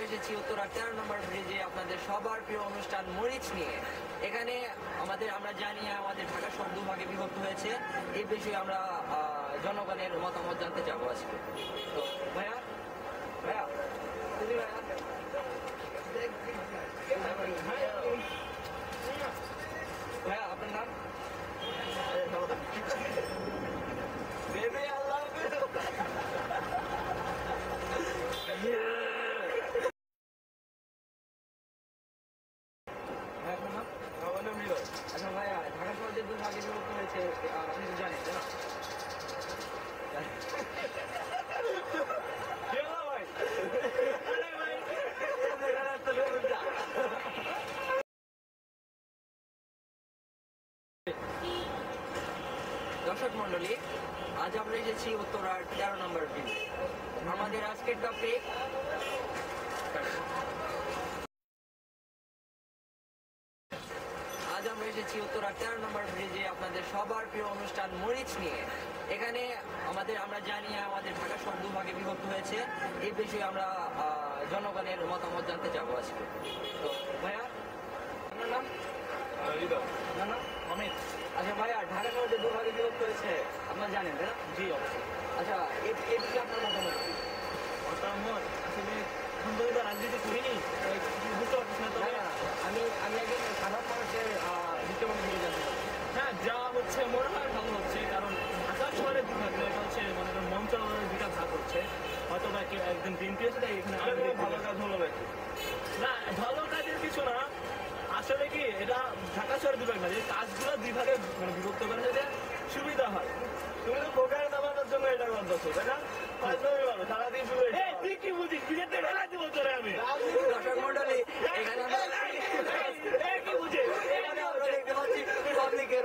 এসেছি উত্তরা 13 নম্বর ব্রিজে আপনাদের সবার প্রিয় অনুষ্ঠান মরিচ নিয়ে। এখানে আমরা জানি আমাদের ঢাকা সব দুভাগে বিভক্ত হয়েছে। এই বিষয়ে আমরা জনগণের মতামত জানতে যাবো আজকে। তো ভাইয়া ভাইয়া তুমি ভাইয়া ভাইয়া আপনার নাম? বেবি আল্লাহ আচ্ছা ভাইয়া, ঢাকা শহর যে দুভাগে বিভক্ত হয়েছে আপনি তো জানেন, তাই না? দর্শক মন্ডলী, আজ আমরা এসেছি উত্তরার 13 নম্বর ব্রিজ। আমাদের আজকের টপিক এসেছি উত্তরা 13 নম্বর ব্রিজে আপনাদের সবার প্রিয় অনুষ্ঠান মরিচ নিয়ে। এখানে আমরা জানি আমাদের ঢাকা সব দুভাগে বিভক্ত হয়েছে। এই বিষয়ে আমরা জনগণের মতামত জানতে যাবো আজকে। তো ভাইয়া আপনার নাম? আপনার নাম? অমিত। আচ্ছা ভাইয়া, ঢাকা শহর যে দুভাগে বিভক্ত হয়েছে আপনারা জানেন, তাই না? জি অবশ্যই। আচ্ছা এই বিষয়ে আপনার মতামত? মতামত আসলে এখন তো রাজনীতি করিনি, বুঝতে পারছি না। তবে আমি একজন সাধারণ মানুষের বিজ্ঞাপন দিকে জানতে চাই। হ্যাঁ, যা হচ্ছে মনে হয় ভালো হচ্ছে, কারণ ঢাকা শহরের দুভাগ, এটা হচ্ছে মনে করেন মঞ্চ দুটা ভাগ হচ্ছে। হয়তো বা একদিন বিএনপি এসে দেয়, এখানে ভালো কাজ হলো না, ভালো কাজের কিছু না। আসলে কি এটা ঢাকা শহরের দুভাগ না, কাজগুলো দুই ভাগে মানে বিভক্ত করে যে সুবিধা হয়। তুমি তো কোকায় নামানোর জন্য এটা করতেছো, তাই না? সারাদিন শুরু তুই কি বুঝিস? বিজেপি ঢেলা দিব তোরে আমি। দর্শক মন্ডলী, এখানে কি বুঝে দেখতে পাচ্ছি পাবলিকের